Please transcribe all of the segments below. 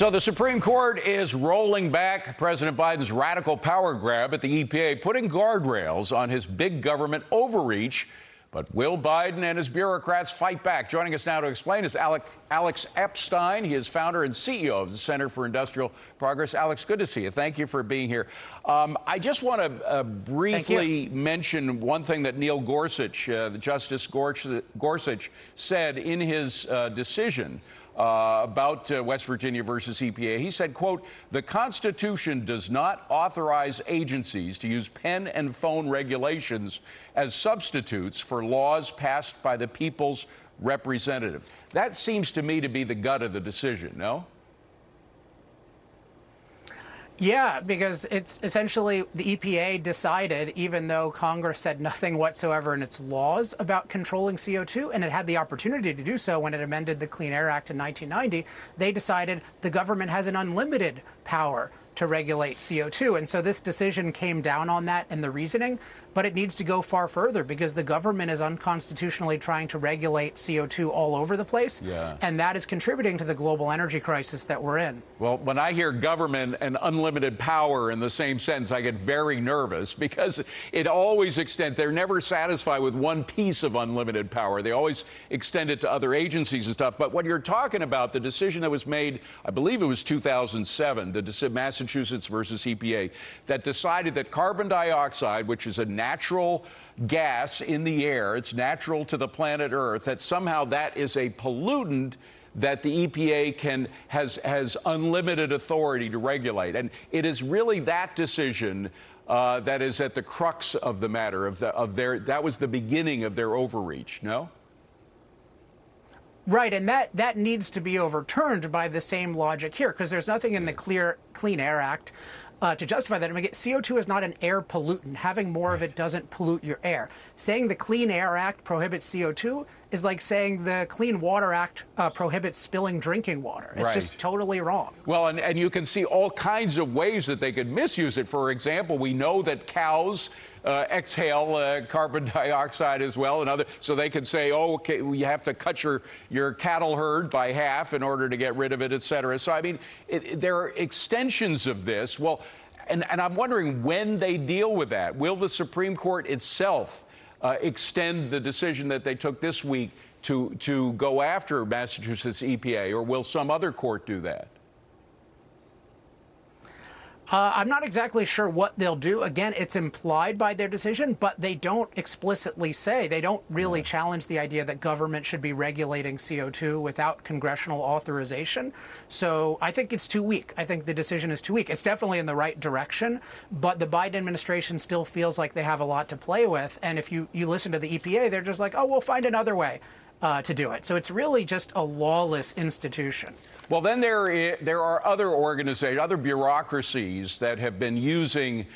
So the Supreme Court is rolling back President Biden's radical power grab at the EPA, putting guardrails on his big government overreach. But will Biden and his bureaucrats fight back? Joining us now to explain is Alex Epstein. He is founder and CEO of the Center for Industrial Progress. Alex, good to see you. Thank you for being here. I just want to briefly mention one thing that Neil Gorsuch, Justice Gorsuch, said in his decision about West Virginia versus EPA. He said, quote, "The Constitution does not authorize agencies to use pen and phone regulations as substitutes for laws passed by the people's representative." That seems to me to be the gut of the decision, no? Yeah, because it's essentially the EPA decided, even though Congress said nothing whatsoever in its laws about controlling CO2, and it had the opportunity to do so when it amended the Clean Air Act in 1990, they decided the government has an unlimited power to regulate CO2. And so this decision came down on that and the reasoning, but it needs to go far further because the government is unconstitutionally trying to regulate CO2 all over the place. Yeah. And that is contributing to the global energy crisis that we're in. Well, when I hear government and unlimited power in the same sentence, I get very nervous because it always extends. They're never satisfied with one piece of unlimited power. They always extend it to other agencies and stuff. But what you're talking about, the decision that was made, I believe it was 2007, the Massachusetts versus EPA, that decided that carbon dioxide, which is a natural gas in the air, it's natural to the planet Earth, that somehow that is a pollutant that the EPA has unlimited authority to regulate. And it is really that decision that is at the crux of the matter that was the beginning of their overreach, no? Right, and that needs to be overturned by the same logic here, because there's nothing in the Clean Air Act to justify that. I mean, CO2 is not an air pollutant. Having more of it doesn't pollute your air. Saying the Clean Air Act prohibits CO2 is like saying the Clean Water Act prohibits spilling drinking water. It's just totally wrong. Well, and you can see all kinds of ways that they could misuse it. For example, we know that cows exhale carbon dioxide as well, and other, so they could say, oh, okay, you have to cut your cattle herd by half in order to get rid of it, et cetera. So, I mean, there are extensions of this. Well, and I'm wondering when they deal with that. Will the Supreme Court itself extend the decision that they took this week to go after Massachusetts EPA, or will some other court do that? I'm not exactly sure what they'll do. Again, it's implied by their decision, but they don't explicitly say. They don't really challenge the idea that government should be regulating CO2 without congressional authorization. So I think it's too weak. I think the decision is too weak. It's definitely in the right direction, but the Biden administration still feels like they have a lot to play with. And if you listen to the EPA, they're just like, oh, we'll find another way to do it. So it's really just a lawless institution. Well, then there are other organizations, other bureaucracies that have been using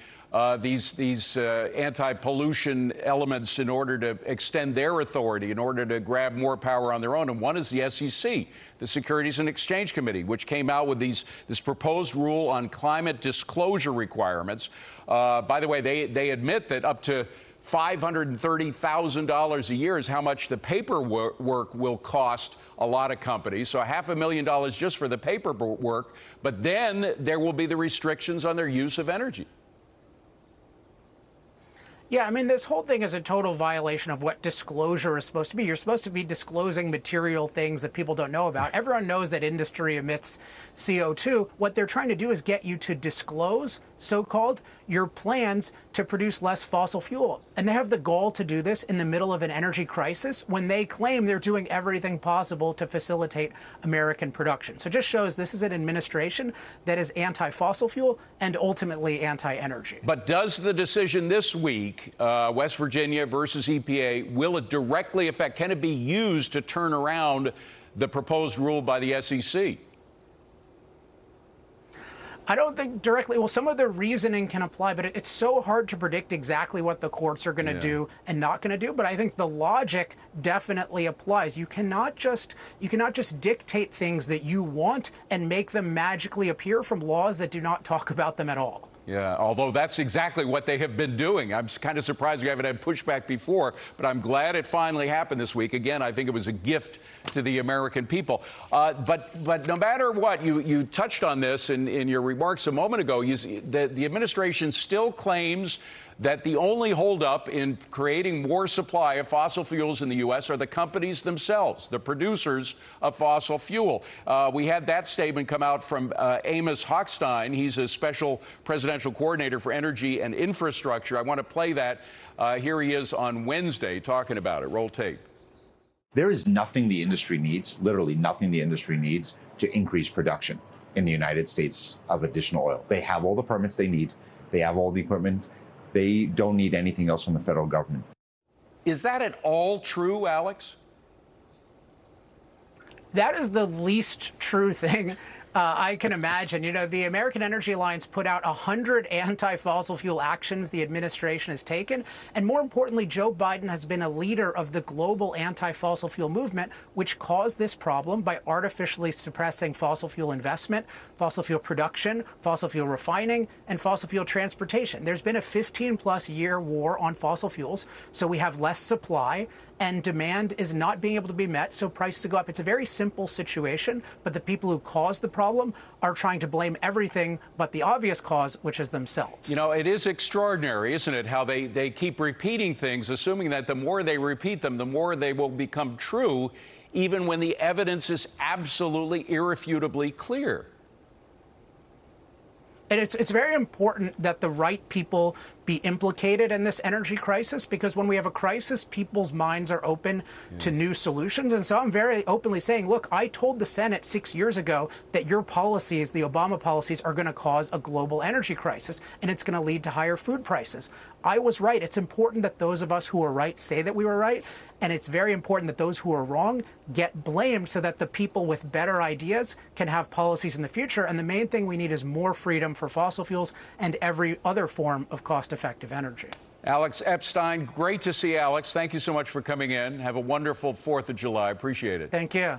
these anti-pollution elements in order to extend their authority, in order to grab more power on their own. And one is the SEC, the Securities and Exchange Committee, which came out with this proposed rule on climate disclosure requirements. By the way, they admit that up to $530,000 a year is how much the paperwork will cost a lot of companies. So $500,000 just for the paperwork. But then there will be the restrictions on their use of energy. Yeah, I mean, this whole thing is a total violation of what disclosure is supposed to be. You're supposed to be disclosing material things that people don't know about. Everyone knows that industry emits CO2. What they're trying to do is get you to disclose, so-called, your plans to produce less fossil fuel. And they have the goal to do this in the middle of an energy crisis when they claim they're doing everything possible to facilitate American production. So it just shows this is an administration that is anti-fossil fuel and ultimately anti-energy. But does the decision this week, West Virginia versus EPA, will it directly affect, can it be used to turn around the proposed rule by the SEC? I don't think directly. Well, some of the reasoning can apply, but it's so hard to predict exactly what the courts are going to do and not going to do. But I think the logic definitely applies. You cannot just dictate things that you want and make them magically appear from laws that do not talk about them at all. Yeah, although that's exactly what they have been doing. I'm kind of surprised we haven't had pushback before, but I'm glad it finally happened this week. Again, I think it was a gift to the American people. But no matter what, you touched on this in your remarks a moment ago. The administration still claims that the only holdup in creating more supply of fossil fuels in the U.S. are the companies themselves, the producers of fossil fuel. We had that statement come out from Amos Hochstein. He's a special presidential coordinator for energy and infrastructure. I want to play that. Here he is on Wednesday talking about it. Roll tape. There is nothing the industry needs, literally nothing the industry needs to increase production in the United States of additional oil. They have all the permits they need. They have all the equipment. They don't need anything else from the federal government. Is that at all true, Alex? That is the least true thing I can imagine. You know, the American Energy Alliance put out 100 anti-fossil fuel actions the administration has taken. And more importantly, Joe Biden has been a leader of the global anti-fossil fuel movement, which caused this problem by artificially suppressing fossil fuel investment, fossil fuel production, fossil fuel refining, and fossil fuel transportation. There's been a 15-plus year war on fossil fuels, so we have less supply, and demand is not being able to be met, so prices go up. It's a very simple situation, but the people who caused the problem are trying to blame everything but the obvious cause, which is themselves. You know, it is extraordinary, isn't it, how they keep repeating things, assuming that the more they repeat them, the more they will become true, even when the evidence is absolutely irrefutably clear. And it's very important that the right people be implicated in this energy crisis, because when we have a crisis, people's minds are open to new solutions. And so I'm very openly saying, look, I told the Senate 6 years ago that your policies, the Obama policies, are going to cause a global energy crisis, and it's going to lead to higher food prices. I was right. It's important that those of us who are right say that we were right. And it's very important that those who are wrong get blamed so that the people with better ideas can have policies in the future. And the main thing we need is more freedom for fossil fuels and every other form of cost-effective energy. Alex Epstein, great to see Alex. Thank you so much for coming in. Have a wonderful 4th of July. Appreciate it. Thank you.